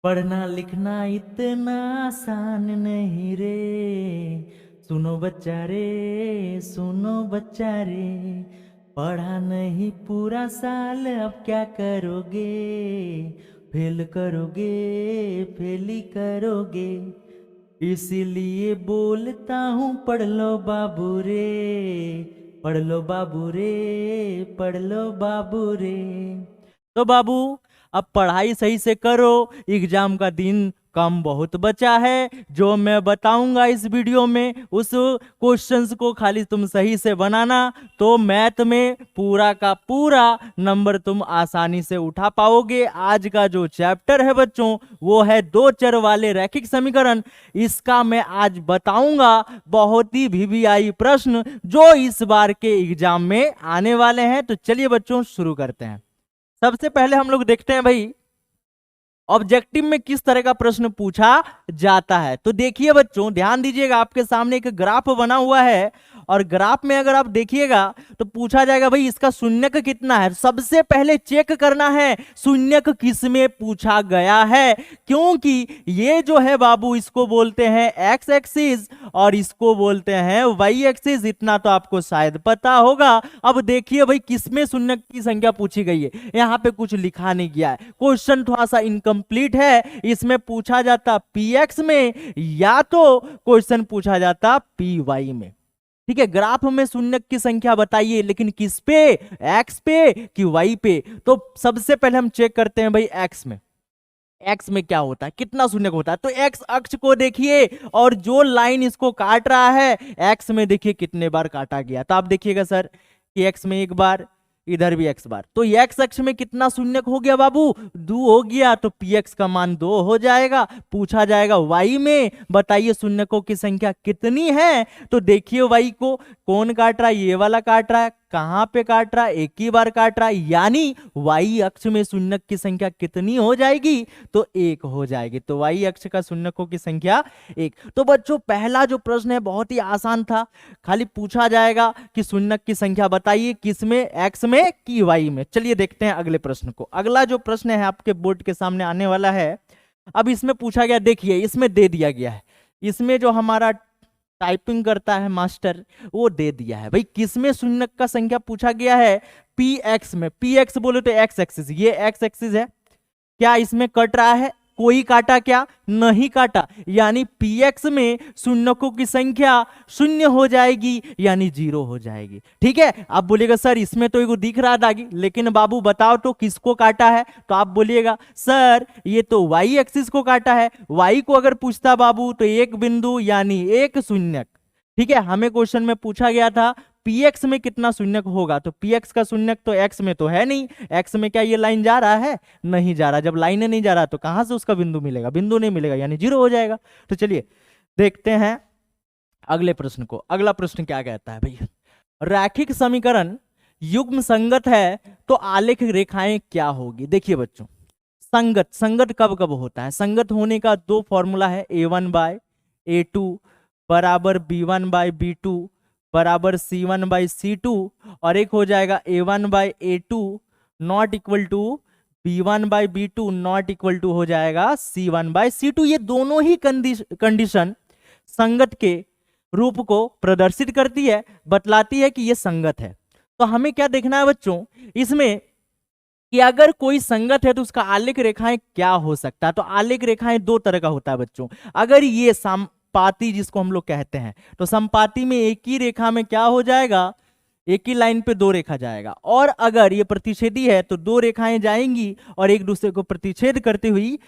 पढ़ना लिखना इतना आसान नहीं रे। सुनो बच्चा रे, सुनो बच्चा रे। पढ़ा नहीं पूरा साल अब क्या करोगे? फेल करोगे, फेल ही करोगे। इसीलिए बोलता हूँ पढ़ लो बाबू रे, पढ़ लो बाबू रे, पढ़ लो बाबू रे। तो बाबू अब पढ़ाई सही से करो, एग्जाम का दिन कम बहुत बचा है। जो मैं बताऊंगा इस वीडियो में उस क्वेश्चंस को खाली तुम सही से बनाना, तो मैथ में पूरा का पूरा नंबर तुम आसानी से उठा पाओगे। आज का जो चैप्टर है बच्चों वो है दो चर वाले रैखिक समीकरण। इसका मैं आज बताऊंगा बहुत ही वीवीआई प्रश्न जो इस बार के एग्जाम में आने वाले हैं। तो चलिए बच्चों शुरू करते हैं। सबसे पहले हम लोग देखते हैं भाई ऑब्जेक्टिव में किस तरह का प्रश्न पूछा जाता है। तो देखिए बच्चों ध्यान दीजिएगा, आपके सामने एक ग्राफ बना हुआ है और ग्राफ में अगर आप देखिएगा तो पूछा जाएगा भाई इसका शून्यक कितना है। सबसे पहले चेक करना है शून्यक किस में पूछा गया है, क्योंकि ये जो है बाबू इसको बोलते हैं एक्स एक्सिस और इसको बोलते हैं वाई एक्सिस। इतना तो आपको शायद पता होगा। अब देखिए भाई किसमें शून्यक की संख्या पूछी गई है, यहाँ पे कुछ लिखा नहीं गया है, क्वेश्चन थोड़ा सा इनकम्प्लीट है। इसमें पूछा जाता पी एक्स में या तो क्वेश्चन पूछा जाता पी वाई में। ठीक है, ग्राफ में शून्यक की संख्या बताइए, लेकिन किस पे, एक्स पे कि वाई पे। तो सबसे पहले हम चेक करते हैं भाई एक्स में, एक्स में क्या होता है, कितना शून्यक होता है। तो एक्स अक्ष को देखिए और जो लाइन इसको काट रहा है एक्स में देखिए कितने बार काटा गया। तो आप देखिएगा सर कि एक्स में एक बार, इधर भी एक्स बार। तो एक्स अक्ष में कितना शून्यक हो गया बाबू, 2 हो गया। तो पी एक्स का मान 2 हो जाएगा। पूछा जाएगा वाई में बताइए शून्यकों की संख्या कितनी है। तो देखिए वाई को कौन काट रहा है, ये वाला काट रहा है। कहां पे काट रहा है, एक ही बार काट रहा है, यानी वाई अक्ष में शून्यक की संख्या कितनी हो जाएगी, तो 1 हो जाएगी। तो वाई अक्ष का शून्यकों की संख्या 1। तो बच्चों पहला जो प्रश्न है बहुत ही आसान था, खाली पूछा जाएगा कि शून्यक की संख्या बताइए किसमें, एक्स में कि वाई में। चलिए देखते हैं अगले प्रश्न को। अगला जो प्रश्न है आपके बोर्ड के सामने आने वाला है। अब इसमें पूछा गया, देखिए इसमें दे दिया गया है, इसमें जो हमारा टाइपिंग करता है मास्टर वो दे दिया है भाई किसमें शून्यक का संख्या पूछा गया है, पी एक्स में। पी एक्स बोले तो एक्स एक्सिस, ये एक्स एक्सिस है। क्या इसमें कट रहा है, कोई काटा क्या, नहीं काटा, यानी पी एक्स में शून्यकों की संख्या 0 हो जाएगी, यानी 0 हो जाएगी। ठीक है, आप बोलिएगा सर इसमें तो एगो दिख रहा दागी, लेकिन बाबू बताओ तो किसको काटा है। तो आप बोलिएगा सर ये तो वाई एक्सिस को काटा है। वाई को अगर पूछता बाबू तो एक बिंदु यानी एक शून्यक। ठीक है, हमें क्वेश्चन में पूछा गया था px में कितना शून्यक होगा। तो px का शून्यक तो x में तो है नहीं, x में क्या ये लाइन जा रहा है, नहीं जा रहा। जब लाइन नहीं जा रहा तो कहां से उसका बिंदु मिलेगा, बिंदु नहीं मिलेगा, यानी 0 हो जाएगा। तो चलिए देखते हैं अगले प्रश्न को। अगला प्रश्न क्या कहता है भाई, रैखिक समीकरण युग्म संगत है तो आलेख रेखाएं क्या होगी। देखिए बच्चों संगत, संगत कब कब होता है, संगत होने का 2 फॉर्मूला है, a1/a2 बराबर b1/b2 बराबर c1/c2, और एक हो जाएगा a1/a2 not equal to b1/b2 not equal to हो जाएगा c1/c2। ये दोनों ही कंडीशन संगत के रूप को प्रदर्शित करती है, बतलाती है कि ये संगत है। तो हमें क्या देखना है बच्चों इसमें कि अगर कोई संगत है तो उसका आलेख रेखाएं क्या हो सकता है। तो आलेख रेखाएं 2 तरह का होता है बच्चों। अगर ये समपाती जिसको हम लोग कहते हैं, तो समपाती में एक ही रेखा में क्या हो जाएगा, एक ही लाइन पे 2 रेखा जाएगा। और अगर ये प्रतिच्छेदी है तो 2 रेखाएं जाएंगी और एक दूसरे को प्रतिच्छेद करती हुई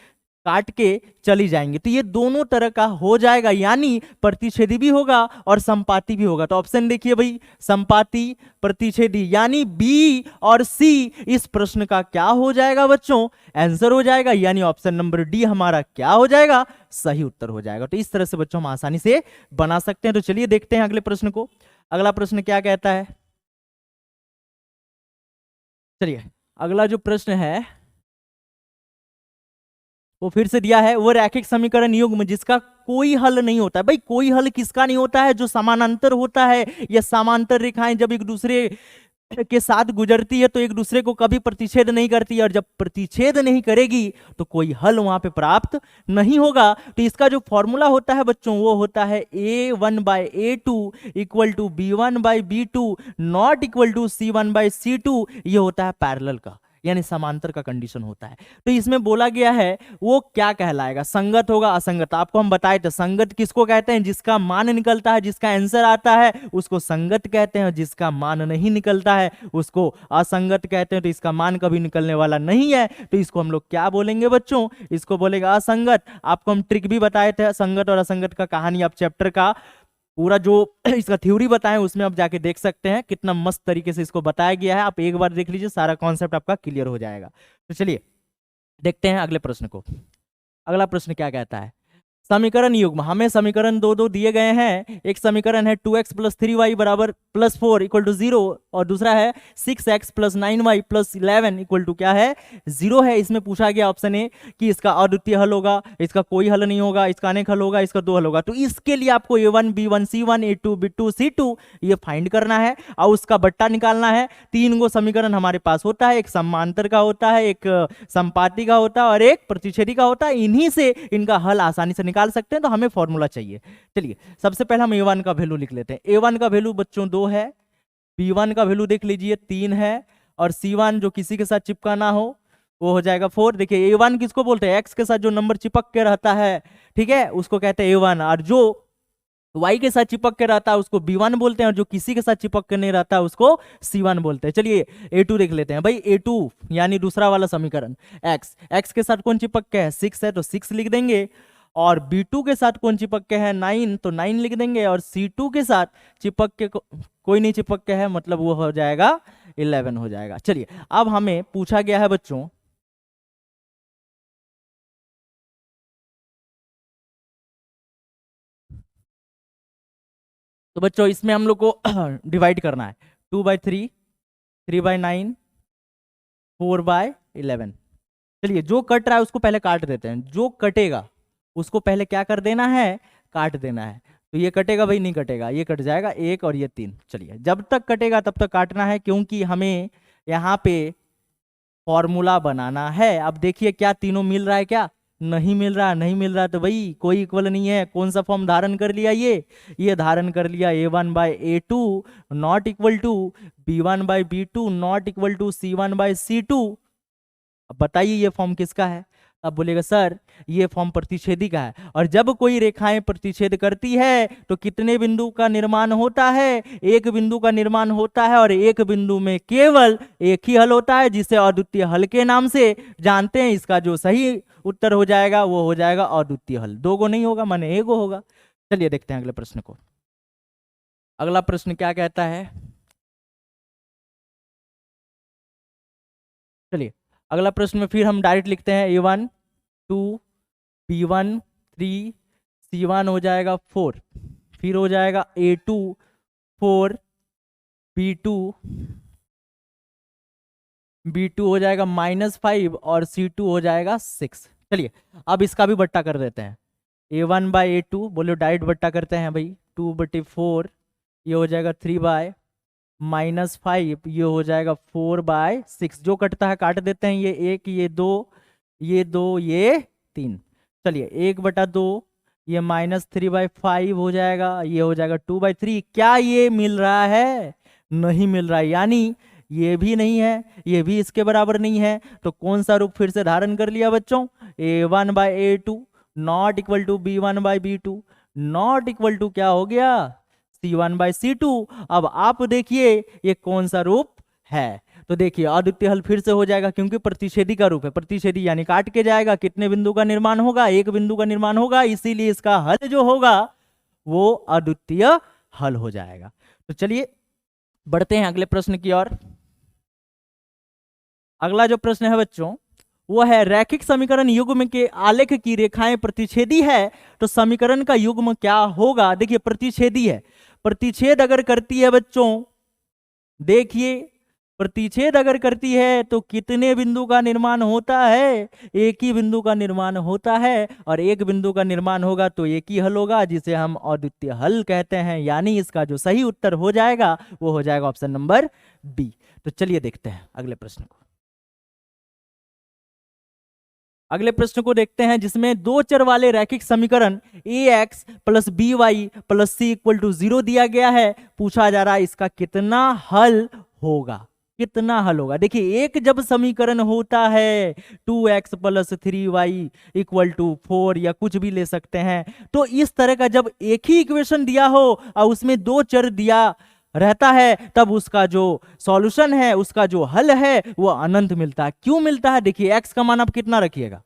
काट के चली जाएंगी। तो ये दोनों तरह का हो जाएगा, यानी प्रतिच्छेदी भी होगा और संपाती भी होगा। तो ऑप्शन देखिए भाई, संपाती प्रतिच्छेदी, यानी बी और सी इस प्रश्न का क्या हो जाएगा बच्चों, आंसर हो जाएगा, यानी ऑप्शन नंबर डी हमारा क्या हो जाएगा, सही उत्तर हो जाएगा। तो इस तरह से बच्चों हम आसानी से बना सकते हैं। तो चलिए देखते हैं अगले प्रश्न को। अगला प्रश्न क्या कहता है, चलिए अगला जो प्रश्न है वो फिर से दिया है, वो रैखिक समीकरण युग्म जिसका कोई हल नहीं होता है। भाई कोई हल किसका नहीं होता है, जो समानांतर होता है, या समांतर रेखाएं जब एक दूसरे के साथ गुजरती है तो एक दूसरे को कभी प्रतिच्छेद नहीं करती है, और जब प्रतिच्छेद नहीं करेगी तो कोई हल वहां पे प्राप्त नहीं होगा। तो इसका जो फॉर्मूला होता है बच्चों वो होता है A1/A2 equal to B1/B2 not equal to C1/C2। ये होता है पैरेलल का, यानी समांतर का कंडीशन होता है। तो इसमें बोला गया है वो क्या कहलाएगा, संगत होगा असंगत। आपको हम बताए थे संगत किसको कहते हैं, जिसका मान निकलता है, जिसका आंसर आता है उसको संगत कहते हैं, जिसका मान नहीं निकलता है उसको असंगत कहते हैं। तो इसका मान कभी निकलने वाला नहीं है, तो इसको हम लोग क्या बोलेंगे बच्चों, इसको बोलेगा असंगत। आपको हम ट्रिक भी बताए थे संगत और असंगत का, कहानी आप चैप्टर का पूरा जो इसका थ्योरी बताएं उसमें आप जाके देख सकते हैं, कितना मस्त तरीके से इसको बताया गया है। आप एक बार देख लीजिए, सारा कॉन्सेप्ट आपका क्लियर हो जाएगा। तो चलिए देखते हैं अगले प्रश्न को। अगला प्रश्न क्या कहता है, समीकरण युग्म। हमें समीकरण दो दिए गए हैं। एक समीकरण है 2x + 3y = +4 = 0, और दूसरा है 6x + 9y + 11 = क्या है, 0 है। इसमें पूछा गया ऑप्शन ए कि इसका अद्वितीय हल होगा, इसका कोई हल नहीं होगा, इसका अनेक हल होगा, इसका 2 हल होगा। तो इसके लिए आपको A1 B1 C1 A2 B2 C2 ये फाइंड करना है और उसका बट्टा निकालना है। 3 गो समीकरण हमारे पास होता है, एक समांतर का होता है, एक संपाती का होता है और एक प्रतिच्छेदी का होता है। इन्हीं से इनका हल आसानी से निकाल सकते हैं, तो हमें फॉर्मूला चाहिए। चलिए सबसे पहले हम A1 का वैल्यू लिख लेते हैं। A1 का वैल्यू बच्चों 2 है, B1 का वैल्यू देख लीजिए 3 है, और C1 जो किसी के साथ चिपकाना हो वो हो जाएगा 4। देखिए A1 किसको बोलते हैं, x के साथ जो नंबर चिपक के रहता है, ठीक है, उसको कहते हैं A1, और जो y के साथ चिपक के रहता है उसको B1 बोलते हैं, और जो किसी के साथ चिपक के नहीं रहता है उसको C1 बोलते हैं। चलिए A2 देख लेते हैं भाई। A2 यानी दूसरा वाला समीकरण, x के साथ कौन चिपक के है, 6 है, तो 6 लिख देंगे। और B2 के साथ कौन चिपक के है, 9, तो 9 लिख देंगे। और C2 के साथ चिपक के कोई नहीं चिपक के है, मतलब वो हो जाएगा 11 हो जाएगा। चलिए अब हमें पूछा गया है बच्चों, तो बच्चों इसमें हम लोग को डिवाइड करना है 2/3, 3/9, 4/11। चलिए जो कट रहा है उसको पहले काट देते हैं, जो कटेगा उसको पहले क्या कर देना है, काट देना है। तो ये कटेगा भाई, नहीं कटेगा, ये कट जाएगा 1 और ये 3। चलिए जब तक कटेगा तब तक काटना है, क्योंकि हमें यहाँ पे फॉर्मूला बनाना है। अब देखिए क्या तीनों मिल रहा है, क्या नहीं मिल रहा, नहीं मिल रहा, तो भाई कोई इक्वल नहीं है। कौन सा फॉर्म धारण कर लिया, ये धारण कर लिया A1/A2 not equal to B1/B2 not equal to C1/C2। अब बताइए ये फॉर्म किसका है। अब बोलेगा सर ये फॉर्म प्रतिच्छेदी का है, और जब कोई रेखाएं प्रतिच्छेद करती है तो कितने बिंदु का निर्माण होता है, एक बिंदु का निर्माण होता है, और एक बिंदु में केवल एक ही हल होता है, जिसे अद्वितीय हल के नाम से जानते हैं। इसका जो सही उत्तर हो जाएगा वो हो जाएगा अद्वितीय हल। 2 गो नहीं होगा, माने 1 गो होगा। चलिए देखते हैं अगले प्रश्न को। अगला प्रश्न क्या कहता है, चलिए अगला प्रश्न में फिर हम डायरेक्ट लिखते हैं A1 2 B1 3 C1 हो जाएगा 4, फिर हो जाएगा A2 4 B2 हो जाएगा -5 और C2 हो जाएगा 6। चलिए अब इसका भी बट्टा कर देते हैं। A1/A2 बोलो डायरेक्ट बट्टा करते हैं भाई, 2/4 ये हो जाएगा 3/-5 ये हो जाएगा 4/6। जो कटता है काट देते हैं, ये 1 ये 2 ये 2 ये 3। चलिए 1/2 ये -3/5 हो जाएगा, ये हो जाएगा 2/3। क्या ये मिल रहा है, नहीं मिल रहा है, यानी ये भी नहीं है, ये भी इसके बराबर नहीं है। तो कौन सा रूप फिर से धारण कर लिया बच्चों, A1/A2 not equal to B1/B2 not equal to क्या हो गया, C1/C2। अब आप देखिए ये कौन सा रूप है, तो देखिए अद्वितीय हल फिर से हो जाएगा, क्योंकि प्रतिच्छेदी का रूप है। प्रतिच्छेदी यानी काट के जाएगा, कितने बिंदु का निर्माण होगा, एक बिंदु का निर्माण होगा, इसीलिए इसका हल जो होगा वो अद्वितीय हल हो जाएगा। तो चलिए बढ़ते हैं अगले प्रश्न की ओर। अगला जो प्रश्न है बच्चों वो है, रैखिक समीकरण युग्म के आलेख की रेखाएं प्रतिच्छेदी है तो समीकरण का युग्म क्या होगा। देखिए प्रतिच्छेदी है, प्रतिच्छेद अगर करती है बच्चों, देखिए प्रतिच्छेद अगर करती है तो कितने बिंदु का निर्माण होता है? एक ही बिंदु का निर्माण होता है, और एक बिंदु का निर्माण होगा तो एक ही हल होगा, जिसे हम अद्वितीय हल कहते हैं। यानी इसका जो सही उत्तर हो जाएगा वो हो जाएगा ऑप्शन नंबर बी। तो चलिए देखते हैं अगले प्रश्न को। अगले प्रश्न को देखते हैं, जिसमें दो चर वाले रैखिक समीकरण ax plus B Y plus C equal to 0 दिया गया है। पूछा जा रहा है इसका कितना हल होगा, कितना हल होगा। देखिए, एक जब समीकरण होता है 2x plus 3y equal to 4 या कुछ भी ले सकते हैं, तो इस तरह का जब एक ही इक्वेशन दिया हो और उसमें दो चर दिया रहता है, तब उसका जो सॉल्यूशन है, उसका जो हल है, वो अनंत मिलता है। क्यों मिलता है? देखिए, x का मान आप कितना रखिएगा।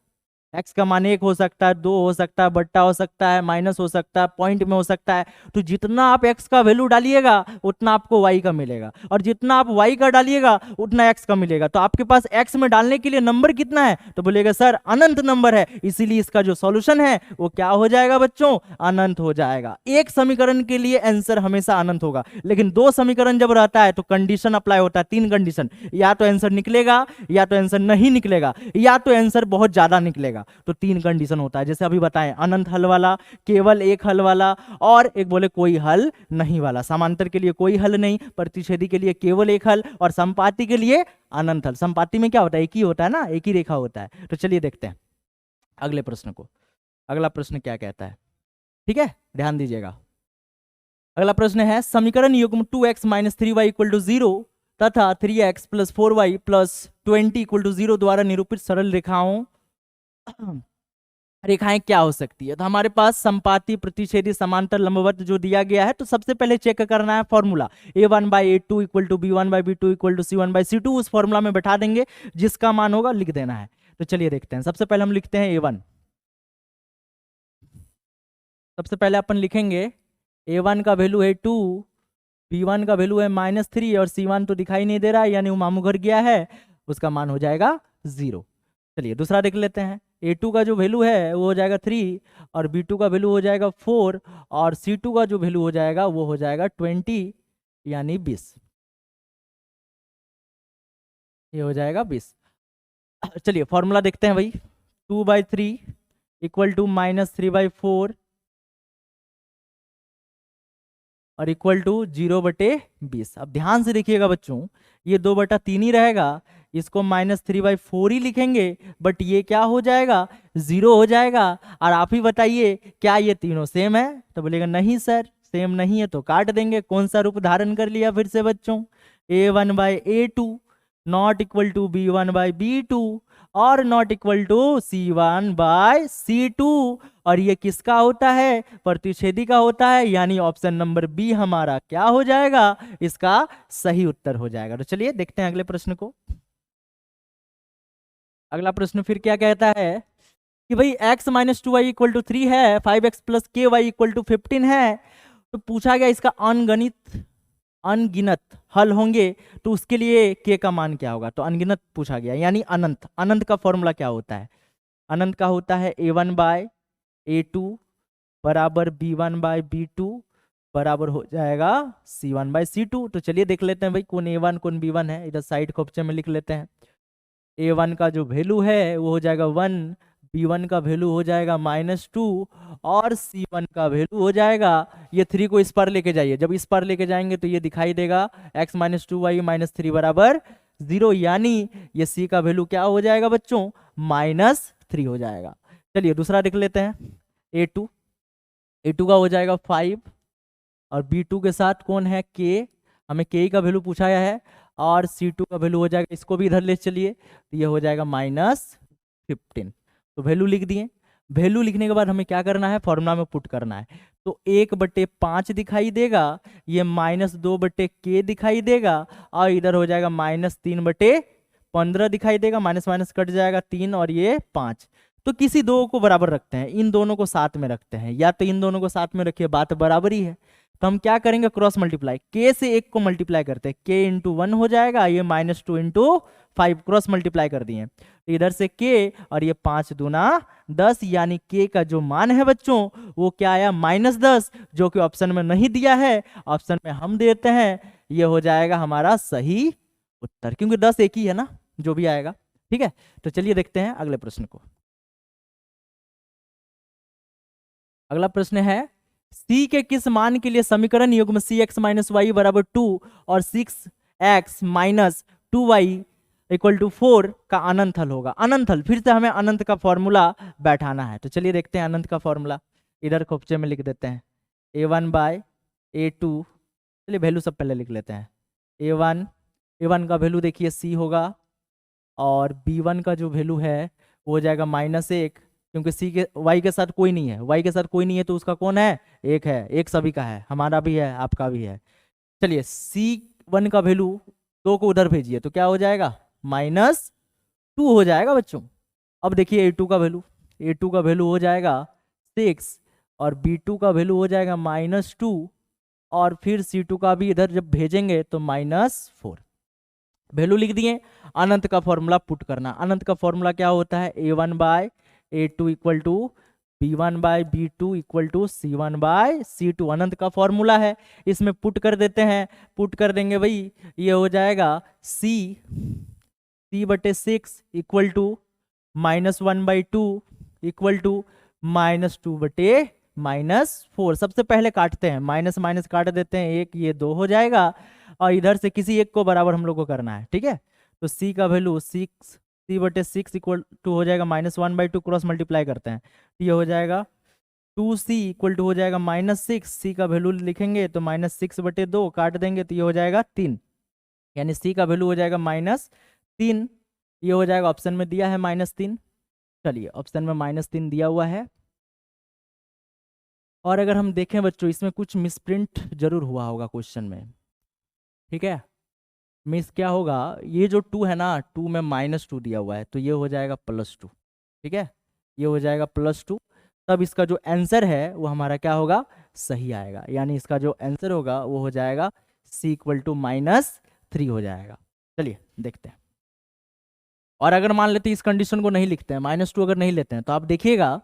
x का मान 1 हो सकता है, 2 हो सकता है, बट्टा हो सकता है, माइनस हो सकता है, पॉइंट में हो सकता है। तो जितना आप x का वैल्यू डालिएगा उतना आपको y का मिलेगा, और जितना आप y का डालिएगा उतना x का मिलेगा। तो आपके पास x में डालने के लिए नंबर कितना है? तो बोलेगा सर अनंत नंबर है, इसीलिए इसका जो सॉल्यूशन है वो क्या हो जाएगा बच्चों? अनंत हो जाएगा। एक समीकरण के लिए आंसर हमेशा अनंत होगा, लेकिन दो समीकरण जब रहता है तो कंडीशन अप्लाई होता है। 3 कंडीशन, या तो आंसर निकलेगा, या तो आंसर नहीं निकलेगा, या तो आंसर बहुत ज्यादा निकलेगा। तो 3 कंडीशन होता है, जैसे अभी बताएं, अनंत हल वाला, केवल एक हल वाला, और एक बोले कोई हल नहीं वाला। समांतर के लिए कोई हल नहीं, प्रतिच्छेदी के लिए केवल एक हल, और संपाती के लिए अनंत हल। संपाती में क्या होता है? एक ही होता है ना, एक ही रेखा होता है। तो चलिए देखते हैं अगले प्रश्न को। अगला प्रश्न क्या कहता है, ठीक है, ध्यान दीजिएगा। अगला प्रश्न है, समीकरण युग्म 2x minus 3y equal to 0 तथा 3x plus 4y plus 20 equal to 0 द्वारा निरूपित सरल रेखाएं क्या हो सकती है? तो हमारे पास संपाती, प्रतिच्छेदी, समांतर, लंबवत जो दिया गया है, तो सबसे पहले चेक करना है formula a1 by a2 equal to b1 by b2 equal to c1 by c2। उस फॉर्मूला में बैठा देंगे, जिसका मान होगा लिख देना है। तो चलिए देखते हैं। सबसे पहले हम लिखते हैं a1। सबसे पहले अपन लिखेंगे a1 का वैल्यू है 2, b1 का वैल्यू है -3, और c1 तो दिखाई नहीं दे रहा है, यानी वो मामू घर गया है, उसका मान हो जाएगा 0। चलिए दूसरा देख लेते हैं। a2 का जो वैल्यू है वो हो जाएगा 3, और b2 का वैल्यू हो जाएगा 4, और c2 का जो वैल्यू हो जाएगा वो हो जाएगा 20 यानी 20। ये हो जाएगा 20। चलिए फॉर्मूला देखते हैं भाई। 2/3 इक्वल टू -3/4 और इक्वल टू 0/20। अब ध्यान से देखिएगा बच्चों, ये 2/3 ही रहेगा, इसको -3/4 ही लिखेंगे, बट ये क्या हो जाएगा? 0 हो जाएगा। और आप ही बताइए क्या ये तीनों सेम है? तो बोलेगा नहीं सर, सेम नहीं है, तो काट देंगे। कौन सा रूप धारण कर लिया फिर से बच्चों? a1/a2 not equal to b1/b2 और नॉट इक्वल टू c1/c2। और ये किसका होता है? प्रतिच्छेदी का होता है, यानी ऑप्शन नंबर बी हमारा क्या हो जाएगा? इसका सही उत्तर हो जाएगा। तो चलिए देखते हैं अगले प्रश्न को। अगला प्रश्न फिर क्या कहता है कि भाई x minus 2y equal to 3 है, 5x प्लस के वाई इक्वल टू 15 है। तो पूछा गया इसका अनगिनत हल होंगे, तो उसके लिए k का मान क्या होगा? तो अनगिनत पूछा गया, यानी अनंत। अनंत का फॉर्मूला क्या होता है? अनंत का होता है a1/a2 बराबर b1/b2 बराबर हो जाएगा c1/c2। तो चलिए देख लेते हैं भाई कौन a1 कौन b1 है। इधर साइड खोपचे में लिख लेते हैं। a1 का जो वैल्यू है वो हो जाएगा 1, b1 का वैल्यू हो जाएगा -2, और c1 का वैल्यू हो जाएगा, ये 3 को इस पर लेके जाइए, जब इस पर लेके जाएंगे तो ये दिखाई देगा x माइनस 2y माइनस 3 बराबर 0, यानी ये c का वैल्यू क्या हो जाएगा बच्चों? -3 हो जाएगा। चलिए दूसरा देख लेते हैं। a2 का हो जाएगा 5, और b2 के साथ कौन है? k, हमें k का वैल्यू पूछा गया है, और c2 का वैल्यू हो जाएगा, इसको भी इधर ले चलिए, तो ये हो जाएगा -15। तो वैल्यू लिख दिए। वैल्यू लिखने के बाद हमें क्या करना है? फॉर्मूला में पुट करना है। तो 1/5 दिखाई देगा, ये -2/k दिखाई देगा, और इधर हो जाएगा -3/15 दिखाई देगा, माइनस माइनस कट जाएगा 3 और ये 5। तो किसी दो को बराबर रखते हैं, इन दोनों को साथ में रखते हैं, या तो इन दोनों को साथ में रखिए, बात बराबर ही है। तो हम क्या करेंगे? क्रॉस मल्टीप्लाई, k से 1 को मल्टीप्लाई करते हैं, k इंटू 1 हो जाएगा, ये -2 इंटू 5 क्रॉस मल्टीप्लाई कर दिए। तो इधर से k और ये 5 दूना 10, यानी k का जो मान है बच्चों वो क्या आया? -10, जो कि ऑप्शन में नहीं दिया है, ऑप्शन में हम देते हैं, ये हो जाएगा हमारा सही उत्तर, क्योंकि 10 एक ही है ना जो भी आएगा। ठीक है, तो चलिए देखते हैं अगले प्रश्न को। अगला प्रश्न है c के किस मान के लिए समीकरण युग्म सी एक्स माइनस वाई बराबर 2 और 6x minus 2y equal to 4 का अनंत हल होगा। अनंत हल, फिर से हमें अनंत का फॉर्मूला बैठाना है। तो चलिए देखते हैं अनंत का फॉर्मूला, इधर खोपचे में लिख देते हैं a1 बाय a2। चलिए वैल्यू सब पहले लिख लेते हैं। a1 का वैल्यू देखिए c होगा, और b1 का जो वैल्यू है वो हो जाएगा -1, क्योंकि सी के वाई के साथ कोई नहीं है, वाई के साथ कोई नहीं है तो उसका कौन है, एक है, एक सभी का है, हमारा भी है आपका भी है। चलिए C1 का वैल्यू 2 को उधर भेजिए तो क्या हो जाएगा, -2 हो जाएगा बच्चों। अब देखिए A2 का वैल्यू हो जाएगा 6, और B2 का वैल्यू हो जाएगा -2, और फिर C2 का भी इधर जब भेजेंगे तो -4। वैल्यू लिख दिए। अनंत का फॉर्मूला पुट करना। अनंत का फॉर्मूला क्या होता है, a1 by a2 equal to b1 by b2 equal to c1 by c2 अनंत का फॉर्मूला है। इसमें पुट कर देते हैं, पुट कर देंगे भाई, ये हो जाएगा c बटे 6 इक्वल टू -1/2 इक्वल टू -2 बटे -4। सबसे पहले काटते हैं, माइनस माइनस काट देते हैं, एक ये 2 हो जाएगा, और इधर से किसी एक को बराबर हम लोग को करना है। ठीक है, तो c का वैल्यू 6 बटे 6 इक्वल टू हो जाएगा -1/2, क्रॉस मल्टीप्लाई करते हैं तो ये हो जाएगा 2c इक्वल टू हो जाएगा -6। c का वैल्यू लिखेंगे तो -6 बटे 2 काट देंगे तो ये हो जाएगा 3, यानी c का वैल्यू हो जाएगा -3। ये हो जाएगा, ऑप्शन में दिया है -3। चलिए ऑप्शन में -3 दिया हुआ है। और अगर हम देखें बच्चों, इसमें कुछ मिसप्रिंट जरूर हुआ होगा क्वेश्चन में। ठीक है, मिस क्या होगा, ये जो 2 है ना, 2 में -2 दिया हुआ है तो ये हो जाएगा +2। ठीक है, ये हो जाएगा +2, तब इसका जो आंसर है वो हमारा क्या होगा, सही आएगा। यानी इसका जो आंसर होगा वो हो जाएगा c इक्वल टू -3 हो जाएगा। चलिए देखते हैं। और अगर मान लेते हैं इस कंडीशन को नहीं लिखते हैं, -2 अगर नहीं लेते हैं, तो आप देखिएगा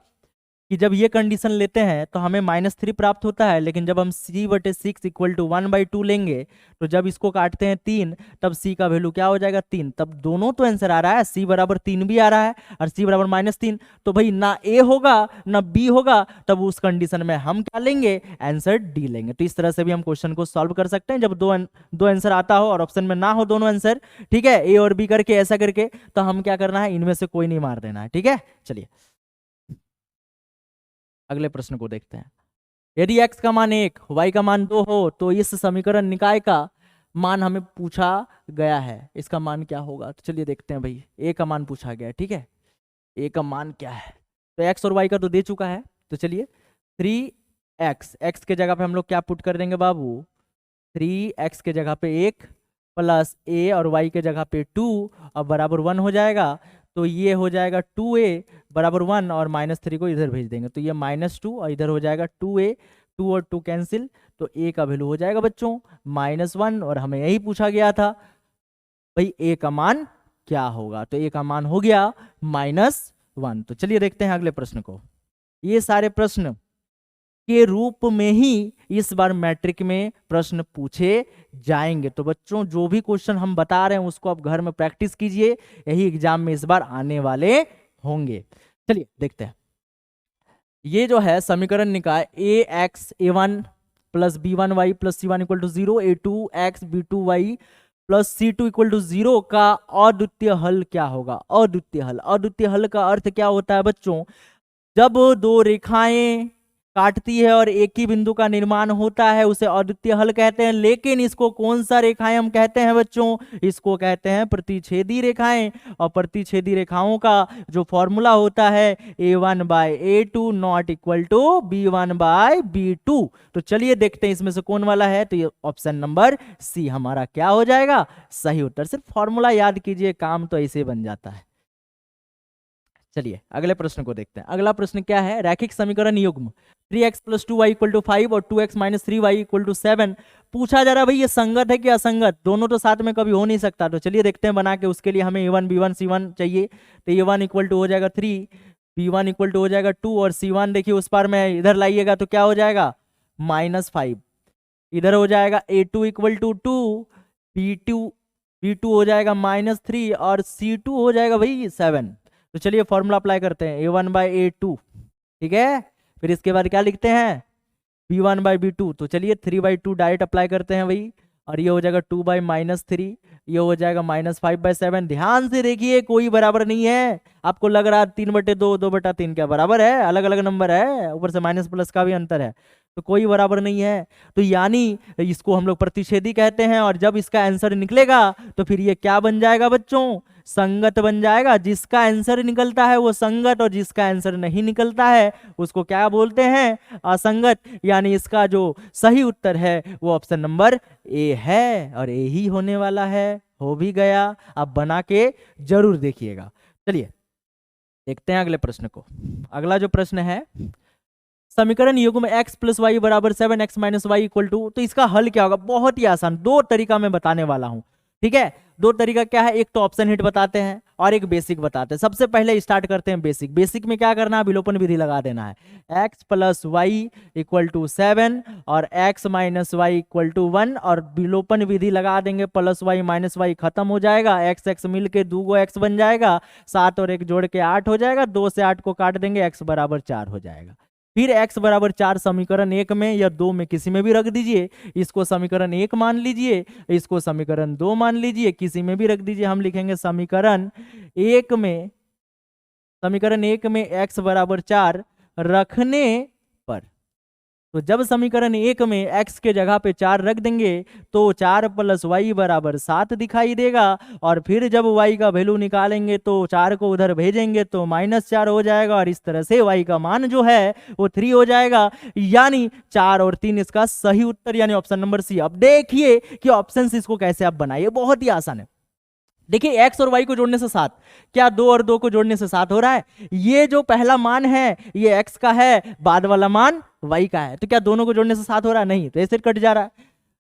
कि जब ये कंडीशन लेते हैं तो हमें -3 प्राप्त होता है, लेकिन जब हम c बटे 6 इक्वल टू 1/2 लेंगे तो जब इसको काटते हैं 3, तब c का वैल्यू क्या हो जाएगा, 3। तब दोनों तो आंसर आ रहा है, c बराबर 3 भी आ रहा है और c बराबर -3, तो भाई ना a होगा ना b होगा। तब उस कंडीशन में हम क्या लेंगे, आंसर डी लेंगे। तो इस तरह से भी हम क्वेश्चन को सॉल्व कर सकते हैं जब दो आंसर आता हो और ऑप्शन में ना हो दोनों आंसर। ठीक है, a और b करके ऐसा करके, तो हम क्या करना है, इनमें से कोई नहीं मार देना है। ठीक है, चलिए अगले प्रश्न को देखते हैं। यदि x का मान 1, y का मान 2 हो तो इस समीकरण निकाय का मान हमें पूछा गया है, इसका मान क्या होगा। तो चलिए देखते हैं भाई, a का मान पूछा गया है। ठीक है, a का मान क्या है, तो x और y का तो दे चुका है। तो चलिए 3x, x के जगह पे हम लोग क्या पुट कर देंगे बाबू, 3x के जगह पे 1 प्लस a और y के जगह पे 2 और बराबर 1 हो जाएगा। तो ये हो जाएगा 2a बराबर 1, और -3 को इधर भेज देंगे तो ये -2 और इधर हो जाएगा 2a, 2 और 2 कैंसिल, तो a का वैल्यू हो जाएगा बच्चों -1, और हमें यही पूछा गया था भाई a का मान क्या होगा। तो a का मान हो गया -1। तो चलिए देखते हैं अगले प्रश्न को। ये सारे प्रश्न के रूप में ही इस बार मैट्रिक में प्रश्न पूछे जाएंगे। तो बच्चों जो भी क्वेश्चन हम बता रहे हैं उसको आप घर में प्रैक्टिस कीजिए, यही एग्जाम में इस बार आने वाले होंगे। चलिए देखते हैं। ये जो है समीकरण निकाय ax a1 plus b1y plus c1 equal to 0, a2x b2y plus c2 equal to 0 का अद्वितीय हल क्या होगा। अद्वितीय हल का अर्थ क्या होता है बच्चों, जब दो रेखाएं काटती है और एक ही बिंदु का निर्माण होता है उसे अद्वितीय हल कहते हैं। लेकिन इसको कौन सा रेखाएं हम कहते हैं बच्चों, इसको कहते हैं प्रतिच्छेदी रेखाएं। और प्रतिच्छेदी रेखाओं का जो फॉर्मूला होता है a1 by a2 not equal to b1 by b2। तो चलिए देखते हैं इसमें से कौन वाला है। तो ये ऑप्शन नंबर सी हमारा क्या हो जाएगा, सही उत्तर। सिर्फ फॉर्मूला याद कीजिए, काम तो ऐसे बन जाता है। चलिए अगले प्रश्न को देखते हैं। अगला प्रश्न क्या है, रैखिक समीकरण युग्म 3x plus 2y equal to 5 और 2x minus 3y equal to 7 पूछा जा रहा है। भाई ये संगत है कि असंगत, दोनों तो साथ में कभी हो नहीं सकता। तो चलिए देखते हैं बना के, उसके लिए हमें a1 b1 c1 चाहिए। तो a1 इक्वल टू हो जाएगा 3, b1 इक्वल टू हो जाएगा 2, और c1 देखिए उस पार में इधर लाइएगा तो क्या हो जाएगा -5, इधर हो जाएगा a2 equal to 2, b2 B2 हो जाएगा -3 और C2 हो जाएगा भाई 7। तो चलिए फॉर्मूला अप्लाई करते हैं, A1/A2, ठीक है। फिर इसके बाद क्या लिखते हैं, B1/B2। तो चलिए 3/2 डायरेक्ट अप्लाई करते हैं भाई, और ये हो जाएगा 2/-3, ये हो जाएगा -5/7। ध्यान से देखिए कोई बराबर नहीं है। आपको लग रहा है 3/2, 2/3 क्या बराबर है, अलग अलग नंबर है, ऊपर से माइनस प्लस का भी अंतर है, तो कोई बराबर नहीं है। तो यानी इसको हम लोग प्रतिच्छेदी कहते हैं, और जब इसका आंसर निकलेगा तो फिर ये क्या बन जाएगा बच्चों, संगत बन जाएगा। जिसका आंसर निकलता है वो संगत, और जिसका आंसर नहीं निकलता है उसको क्या बोलते हैं, असंगत। यानी इसका जो सही उत्तर है वो ऑप्शन नंबर ए है, और ए ही होने वाला है। हो भी गया, आप बना के जरूर देखिएगा। चलिए देखते हैं अगले प्रश्न को। अगला जो प्रश्न है, समीकरण युग्म x + y = 7, x - y = 2। तो इसका हल क्या होगा, बहुत ही आसान, दो तरीका मैं बताने वाला हूं, ठीक है। दो तरीका क्या है, एक तो ऑप्शन हिट बताते हैं और एक बेसिक बताते हैं। सबसे पहले स्टार्ट करते हैं बेसिक। बेसिक में क्या करना है, विलोपन विधि लगा देना है। x + y = 7 और x - y = 1, और विलोपन विधि लगा देंगे, +y - y खत्म हो जाएगा, x x मिल के 2 x बन जाएगा, 7 और 1 जोड़ के 8 हो जाएगा, 2 से 8 को काट देंगे, x = 4 हो जाएगा। फिर x = 4 समीकरण 1 में या 2 में किसी में भी रख दीजिए। इसको समीकरण 1 मान लीजिए, इसको समीकरण 2 मान लीजिए, किसी में भी रख दीजिए। हम लिखेंगे समीकरण 1 में, समीकरण 1 में x = 4 रखने पर, तो जब समीकरण 1 में x के जगह पे 4 रख देंगे तो 4 + y = 7 दिखाई देगा, और फिर जब y का वैल्यू निकालेंगे तो 4 को उधर भेजेंगे तो -4 हो जाएगा, और इस तरह से y का मान जो है वो 3 हो जाएगा। यानी 4 और 3 इसका सही उत्तर, यानी ऑप्शन नंबर सी। अब देखिए कि ऑप्शन इसको कैसे आप बनाइए, बहुत ही आसान है। देखिए x और y को जोड़ने से 7, क्या 2 और 2 को जोड़ने से 7 हो रहा है। ये जो पहला मान है ये x का है, बाद वाला मान y का है, तो क्या दोनों को जोड़ने से 7 हो रहा है, नहीं, तो ऐसे कट जा रहा है।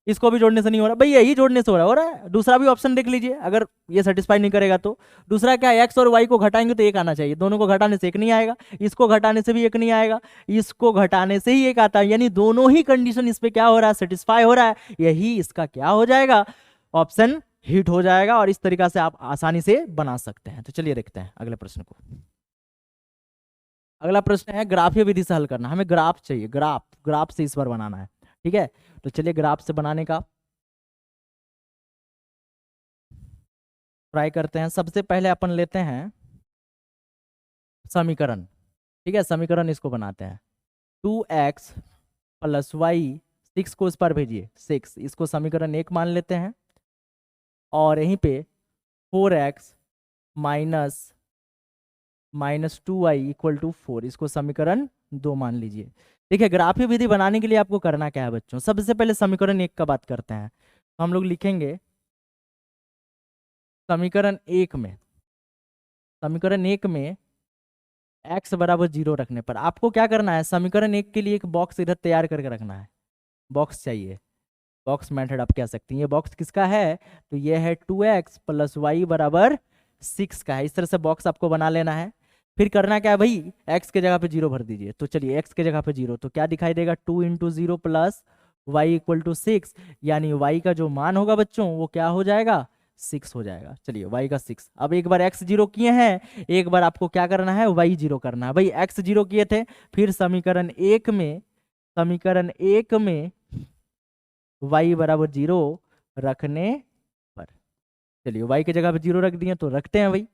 इसको भी जोड़ने से नहीं हो रहा भाई, यही जोड़ने से हो रहा है। दूसरा भी ऑप्शन देख लीजिए, अगर ये सेटिस्फाई नहीं करेगा तो दूसरा क्या है, x और y को घटाएंगे तो 1 आना चाहिए, दोनों को घटाने से 1 नहीं आएगा, इसको घटाने से भी 1 नहीं आएगा, इसको घटाने से ही 1 आता है, यानी दोनों ही कंडीशन इस पे क्या हो रहा है, सेटिस्फाई हो रहा है। यही इसका क्या हो जाएगा, ऑप्शन हिट हो जाएगा, और इस तरीका से आप आसानी से बना सकते हैं। तो चलिए देखते हैं अगले प्रश्न को। अगला प्रश्न है ग्राफीय विधि से हल करना। हमें ग्राफ चाहिए, ग्राफ, ग्राफ से इस बार बनाना है, ठीक है। तो चलिए ग्राफ से बनाने का ट्राई करते हैं। सबसे पहले अपन लेते हैं समीकरण, ठीक है, समीकरण इसको बनाते हैं। 2x + y, 6 को इस पर भेजिए, 6, इसको समीकरण 1 मान लेते हैं, और यहीं पे 4x - 2y = 4, इसको समीकरण 2 मान लीजिए। देखिए ग्राफीय विधि बनाने के लिए आपको करना क्या है बच्चों, सबसे पहले समीकरण 1 का बात करते हैं। तो हम लोग लिखेंगे समीकरण 1 में, समीकरण 1 में x = 0 रखने पर आपको क्या करना है, समीकरण 1 के लिए एक बॉक्स इधर तैयार करके रखना है। बॉक्स चाहिए, बॉक्स मेथड आप कह सकती हैं। ये बॉक्स किसका है, तो ये है 2x + y = 6 का है। इस तरह से बॉक्स आपको बना लेना है। फिर करना क्या है भाई, x के जगह पे 0 भर दीजिए। तो चलिए x के जगह पे 0, तो क्या दिखाई देगा, 2 × 0 + y = 6, यानी y का जो मान होगा बच्चों वो क्या हो जाएगा, 6 हो जाएगा। चलिए y का 6। अब एक बार x 0 किए हैं, एक बार आपको क्या करना है, y 0 करना है। भाई x 0 किए थे, फिर समीकरण 1 में, समीकरण 1 में y = 0 रखने पर, चलिए y की जगह पे 0 रख दिए, तो रखते हैं भाई।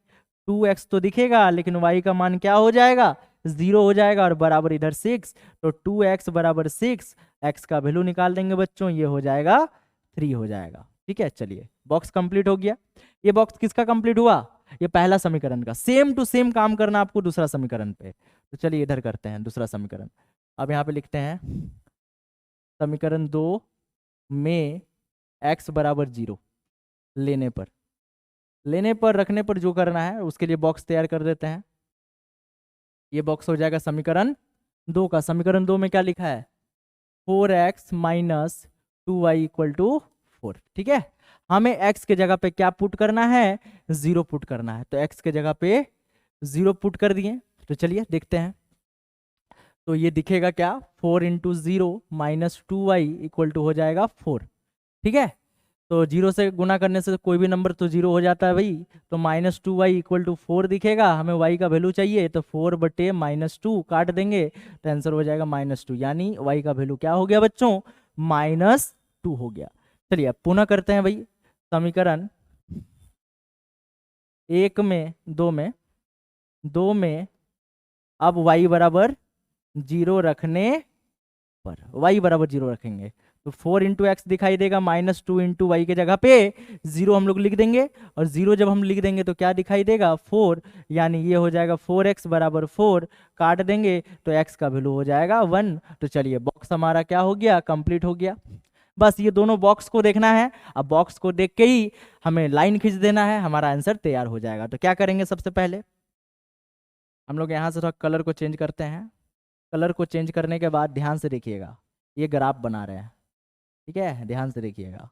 2x तो दिखेगा लेकिन y का मान क्या हो जाएगा, 0 हो जाएगा, और बराबर इधर 6, तो 2x = 6, x का वैल्यू निकाल देंगे बच्चों, ये हो जाएगा 3 हो जाएगा। ठीक है, चलिए बॉक्स कंप्लीट हो गया। ये बॉक्स किसका कंप्लीट हुआ, ये पहला समीकरण का। सेम टू सेम काम करना आपको दूसरा समीकरण पे। तो चलिए इधर करते हैं दूसरा समीकरण। अब यहाँ पे लिखते हैं समीकरण 2 में x = 0 लेने पर रखने पर जो करना है उसके लिए बॉक्स तैयार कर देते हैं। ये बॉक्स हो जाएगा समीकरण 2 का। समीकरण 2 में क्या लिखा है, 4x - 2y = 4, ठीक है। हमें x के जगह पे क्या पुट करना है, 0 पुट करना है, तो x के जगह पे 0 पुट कर दिए। तो चलिए देखते हैं, तो ये दिखेगा क्या, 4 × 0 - 2y = हो जाएगा 4, ठीक है। तो जीरो से गुना करने से कोई भी नंबर तो जीरो हो जाता है भाई। तो -2y = 4 दिखेगा, हमें y का वैल्यू चाहिए, तो 4/-2 काट देंगे तो आंसर हो जाएगा -2, यानी y का वैल्यू क्या हो गया बच्चों, -2 हो गया। चलिए अब पुनः करते हैं भाई समीकरण 1 में 2 में अब y बराबर 0 रखने पर, y बराबर 0 रखेंगे तो 4 × x दिखाई देगा, -2 × y के जगह पे 0 हम लोग लिख देंगे, और 0 जब हम लिख देंगे तो क्या दिखाई देगा 4, यानी ये हो जाएगा 4x = 4, काट देंगे तो x का वैल्यू हो जाएगा 1। तो चलिए बॉक्स हमारा क्या हो गया, कंप्लीट हो गया। बस ये दोनों बॉक्स को देखना है, अब बॉक्स को देख के ही हमें लाइन खींच देना है, हमारा आंसर तैयार हो जाएगा। तो क्या करेंगे, सबसे पहले हम लोग यहाँ से थोड़ा कलर को चेंज करते हैं। कलर को चेंज करने के बाद ध्यान से देखिएगा, ये ग्राफ बना रहे हैं, ठीक है, ध्यान से देखिएगा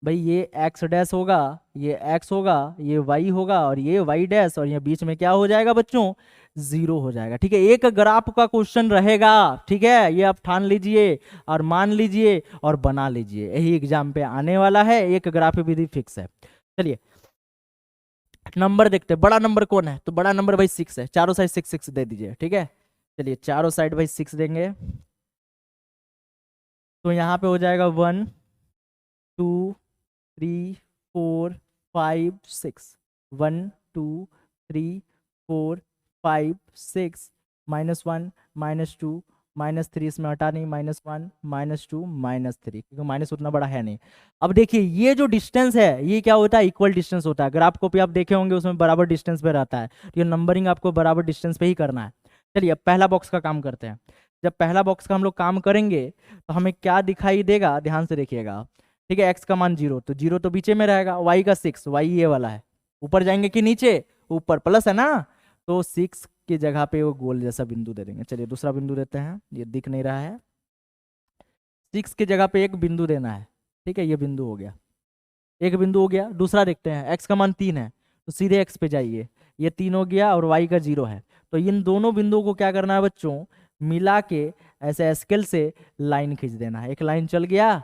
भाई। ये एक्स डैश होगा, ये एक्स होगा, ये वाई होगा, और ये वाई डैश, और ये बीच में क्या हो जाएगा बच्चों, 0 हो जाएगा। ठीक है, एक ग्राफ का क्वेश्चन रहेगा, ठीक है, ये आप ठान लीजिए और मान लीजिए और बना लीजिए, यही एग्जाम पे आने वाला है, एक ग्राफ विधि फिक्स है। चलिए नंबर देखते हैं, बड़ा नंबर कौन है, तो बड़ा नंबर भाई 6 है, चारों साइड 6 6 दे दीजिए। ठीक है, चलिए चारों साइड भाई 6 देंगे, तो यहाँ पे हो जाएगा 1 2 3 4 5 6, 1 2 3 4 5 6, -1 -2 -3, इसमें हटा नहीं, -1 -2 -3, क्योंकि माइनस उतना बड़ा है नहीं। अब देखिए ये जो डिस्टेंस है ये क्या होता है, इक्वल डिस्टेंस होता है। ग्राफ को भी आप देखे होंगे उसमें बराबर डिस्टेंस पे रहता है, तो ये नंबरिंग आपको बराबर डिस्टेंस पे ही करना है। चलिए अब पहला बॉक्स का काम करते हैं। जब पहला बॉक्स का हम लोग काम करेंगे तो हमें क्या दिखाई देगा, ध्यान से देखिएगा। ठीक है, x का मान 0, तो 0 तो पीछे में रहेगा, y का 6, y ये वाला है, ऊपर जाएंगे कि नीचे, ऊपर, प्लस है ना, तो 6 की जगह पे वो गोल जैसा बिंदु दे देंगे। चलिए दूसरा बिंदु देते हैं, ये दिख नहीं रहा है, 6 की जगह पे एक बिंदु देना है। ठीक है, ये बिंदु हो गया, एक बिंदु हो गया। दूसरा देखते हैं, x का मान 3 है, तो सीधे x पे जाइए, ये 3 हो गया, और y का 0 है, तो इन दोनों बिंदुओं को क्या करना है बच्चों, मिला के ऐसे स्केल से लाइन खींच देना है। एक लाइन चल गया,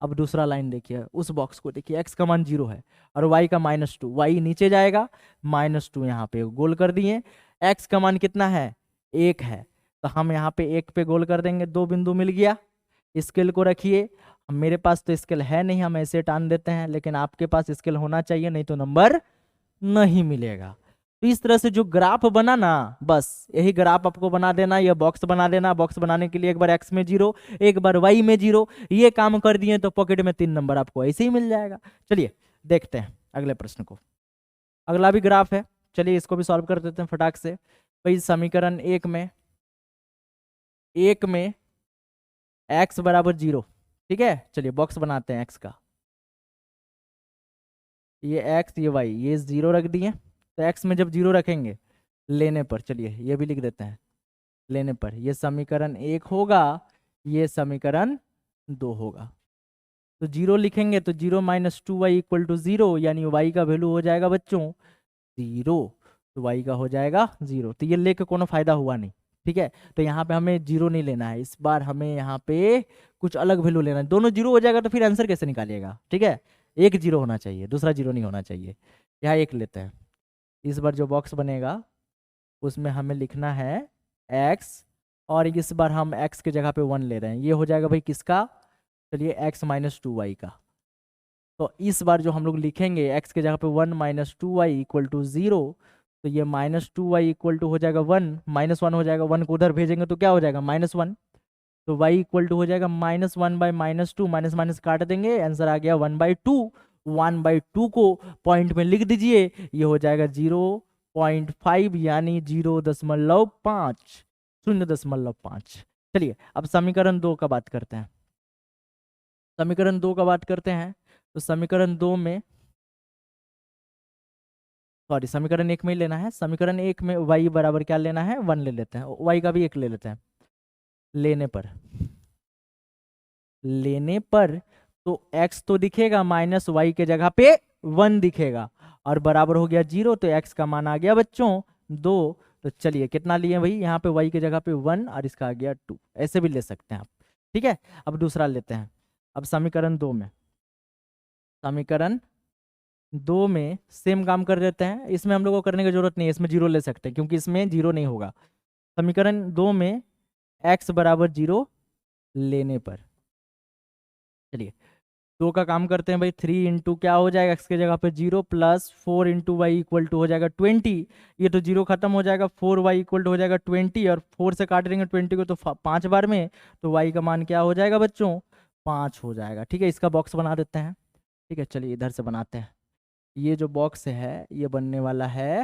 अब दूसरा लाइन देखिए, उस बॉक्स को देखिए, x का मान 0 है और y का -2, y नीचे जाएगा, -2 यहाँ पे गोल कर दिए। x का मान कितना है, 1 है, तो हम यहाँ पे 1 पे गोल कर देंगे, 2 बिंदु मिल गया। स्केल को रखिए, मेरे पास तो स्केल है नहीं, हम ऐसे टान देते हैं, लेकिन आपके पास स्केल होना चाहिए, नहीं तो नंबर नहीं मिलेगा। तो इस तरह से जो ग्राफ बना ना, बस यही ग्राफ आपको बना देना, यह बॉक्स बना देना। बॉक्स बनाने के लिए एक बार x में 0, एक बार y में 0, ये काम कर दिए तो पॉकेट में 3 नंबर आपको ऐसे ही मिल जाएगा। चलिए देखते हैं अगले प्रश्न को, अगला भी ग्राफ है, चलिए इसको भी सॉल्व कर देते हैं फटाक से। भाई समीकरण 1 में x = 0, ठीक है, चलिए बॉक्स बनाते हैं x का, ये x ये y, ये 0 रख दिए, तो x में जब 0 रखेंगे लेने पर, चलिए ये भी लिख देते हैं, लेने पर ये समीकरण 1 होगा, ये समीकरण 2 होगा। तो 0 लिखेंगे तो 0 - 2y = 0, यानी y का वैल्यू हो जाएगा बच्चों 0, तो y का हो जाएगा 0। तो ये लेके कोनो फायदा हुआ नहीं, ठीक है, तो यहाँ पे हमें 0 नहीं लेना है, इस बार हमें यहाँ पे कुछ अलग वैल्यू लेना है। दोनों 0 हो जाएगा तो फिर आंसर कैसे निकालिएगा, ठीक है, एक 0 होना चाहिए, दूसरा 0 नहीं होना चाहिए। यहाँ 1 लेते हैं, इस बार जो बॉक्स बनेगा उसमें हमें लिखना है x, और इस बार हम x के जगह पे 1 ले रहे हैं, ये हो जाएगा भाई किसका, चलिए x - 2y का। तो इस बार जो हम लोग लिखेंगे x के जगह पे 1 - 2y = 0, तो ये -2y = हो जाएगा 1, -1 हो जाएगा, 1 को उधर भेजेंगे तो क्या हो जाएगा -1, तो y = हो जाएगा -1/-2, माइनस माइनस काट देंगे, आंसर आ गया 1/2। 1/2 को पॉइंट में लिख दीजिए, ये हो जाएगा 0.5, यानी 0.5, 0.5। चलिए अब समीकरण 2 का बात करते हैं। समीकरण 2 का बात करते हैं, तो समीकरण 2 में, सॉरी समीकरण 1 में ही लेना है। समीकरण 1 में y बराबर क्या लेना है, 1 ले लेते हैं, y का भी 1 ले लेते हैं। लेने पर तो x तो दिखेगा, माइनस y के जगह पे 1 दिखेगा, और बराबर हो गया 0, तो x का मान आ गया बच्चों 2। तो चलिए कितना लिए भाई, यहाँ पे y के जगह पे 1 और इसका आ गया 2, ऐसे भी ले सकते हैं आप, ठीक है। अब दूसरा लेते हैं, अब समीकरण 2 में समीकरण 2 में सेम काम कर देते हैं, इसमें हम लोग को करने की जरूरत नहीं है, इसमें 0 ले सकते हैं क्योंकि इसमें 0 नहीं होगा। समीकरण 2 में x बराबर 0 लेने पर, चलिए 2 का काम करते हैं भाई। 3 इंटू क्या हो जाएगा, x के जगह पे 0 plus 4 into Y equal to हो जाएगा 20। ये तो 0 खत्म हो जाएगा, 4y इक्वल टू हो जाएगा 20 और 4 से काट देंगे 20 को तो 5 बार में, तो y का मान क्या हो जाएगा बच्चों, 5 हो जाएगा। ठीक है, इसका बॉक्स बना देते हैं। ठीक है, चलिए इधर से बनाते हैं। ये जो बॉक्स है ये बनने वाला है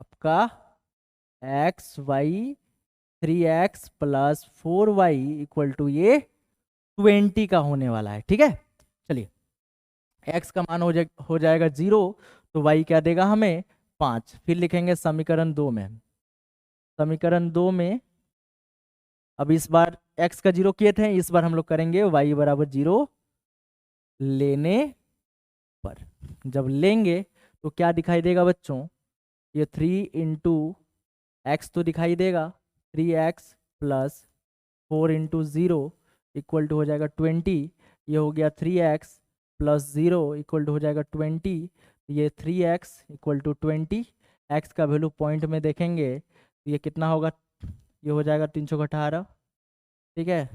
आपका X Y 3x plus 4y equal to ये 20 का होने वाला है। ठीक है, चलिए x का मान हो जाएगा 0, तो y क्या देगा हमें, 5। फिर लिखेंगे समीकरण 2 में, समीकरण 2 में अब इस बार x का 0 किए थे, इस बार हम लोग करेंगे y बराबर 0 लेने पर। जब लेंगे तो क्या दिखाई देगा बच्चों, ये 3 इंटू एक्स तो दिखाई देगा, 3x plus 4 into 0 equal to हो जाएगा 20। ये हो गया 3x प्लस 0 इक्वल टू हो जाएगा 20। ये 3x इक्वल टू 20। x का वैल्यू पॉइंट में देखेंगे तो ये कितना होगा, ये हो जाएगा 318। ठीक है,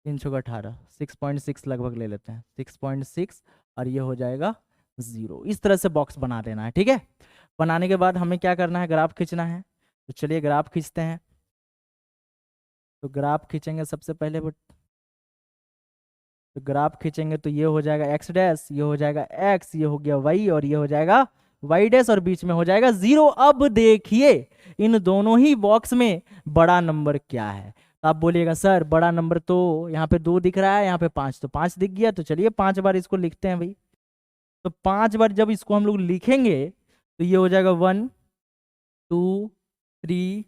318 6.6 लगभग ले लेते हैं, 6.6 और ये हो जाएगा 0। इस तरह से बॉक्स बना देना है। ठीक है, बनाने के बाद हमें क्या करना है, ग्राफ खींचना है। तो चलिए ग्राफ खींचते हैं। तो ग्राफ खींचेंगे सबसे पहले, तो ग्राफ खींचेंगे तो ये हो जाएगा x डैश, ये हो जाएगा x, ये हो गया y और ये हो जाएगा y डैश और बीच में हो जाएगा 0। अब देखिए इन दोनों ही बॉक्स में बड़ा नंबर क्या है। तो आप बोलिएगा सर बड़ा नंबर तो यहाँ पे 2 दिख रहा है, यहाँ पे 5, तो 5 दिख गया। तो चलिए 5 बार इसको लिखते हैं भाई। तो 5 बार जब इसको हम लोग लिखेंगे तो ये हो जाएगा 1 2 3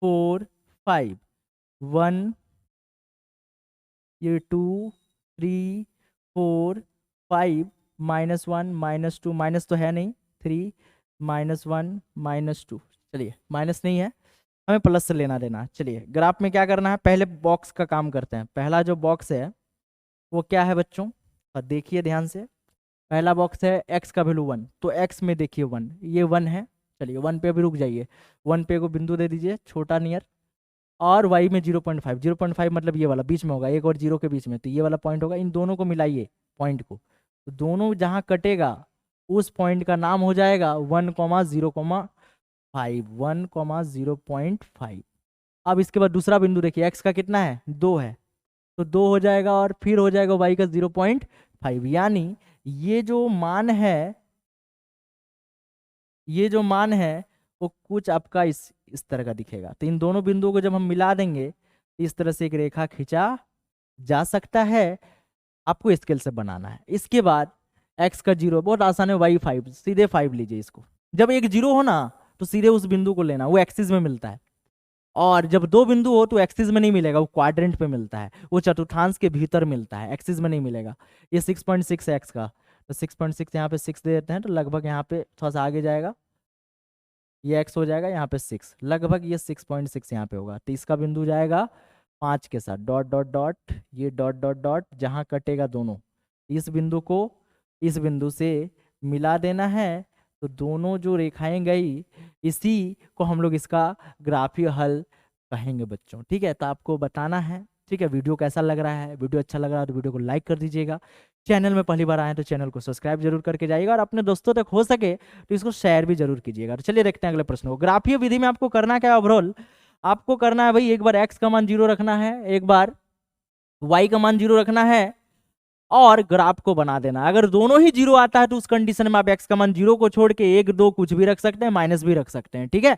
4 5, 1 ये 2 3 4 5 -1 -2, माइनस तो है नहीं, 3 -1 -2, चलिए माइनस नहीं है, हमें प्लस से लेना देना। चलिए ग्राफ में क्या करना है, पहले बॉक्स का काम करते हैं। पहला जो बॉक्स है वो क्या है बच्चों, देखिए ध्यान से। पहला बॉक्स है x का वैल्यू 1, तो x में देखिए 1, ये 1 है। चलिए 1 पे अभी रुक जाइए, 1 पे को बिंदु दे दीजिए छोटा नियर, और y में 0.5, 0.5 मतलब ये वाला बीच में होगा, 1 और 0 के बीच में, तो ये वाला पॉइंट होगा। इन दोनों को मिलाइए पॉइंट को, तो दोनों जहाँ कटेगा उस पॉइंट का नाम हो जाएगा 1,0,5, 1,0.5। अब इसके बाद दूसरा बिंदु देखिए, x का कितना है, 2 है, तो 2 हो जाएगा और फिर हो जाएगा y का 0.5। यानी ये जो मान है, ये जो मान है वो कुछ आपका इस तरह का दिखेगा। तो इन दोनों बिंदुओं को जब हम मिला देंगे इस तरह से एक रेखा खींचा जा सकता है। आपको स्केल से बनाना है। इसके बाद x का 0 बहुत आसान है, y 5, सीधे 5 लीजिए इसको। जब एक 0 हो ना तो सीधे उस बिंदु को लेना, वो एक्सिस में मिलता है। और जब 2 बिंदु हो तो एक्सिस में नहीं मिलेगा, वो क्वाड्रेंट पे मिलता है, वो चतुर्थांश के भीतर मिलता है, एक्सिस में नहीं मिलेगा। ये 6.6 है x का, तो 6.6 यहाँ पे 6 दे देते हैं, तो लगभग यहाँ पे थोड़ा सा आगे जाएगा, ये x हो जाएगा, यहाँ पे 6, लगभग ये 6.6 यहाँ पे होगा। तो इसका बिंदु जाएगा 5 के साथ, डॉट डॉट डॉट, ये डॉट डॉट डॉट, जहाँ कटेगा दोनों इस बिंदु को इस बिंदु से मिला देना है। तो दोनों जो रेखाएं गई इसी को हम लोग इसका ग्राफीय हल कहेंगे बच्चों। ठीक है, तो आपको बताना है। ठीक है, वीडियो कैसा लग रहा है, वीडियो अच्छा लग रहा है तो वीडियो को लाइक कर दीजिएगा। चैनल में पहली बार आए तो चैनल को सब्सक्राइब जरूर करके जाइएगा, और अपने दोस्तों तक हो सके तो इसको शेयर भी जरूर कीजिएगा। तो चलिए देखते हैं अगले प्रश्न को। ग्राफीय विधि में आपको करना क्या है, ओवरऑल आपको करना है भाई, एक बार x का मान 0 रखना है, एक बार y का मान 0 रखना है, और ग्राफ को बना देना। अगर दोनों ही 0 आता है तो उस कंडीशन में आप x का मान 0 को छोड़ के 1 2 कुछ भी रख सकते हैं, माइनस भी रख सकते हैं। ठीक है।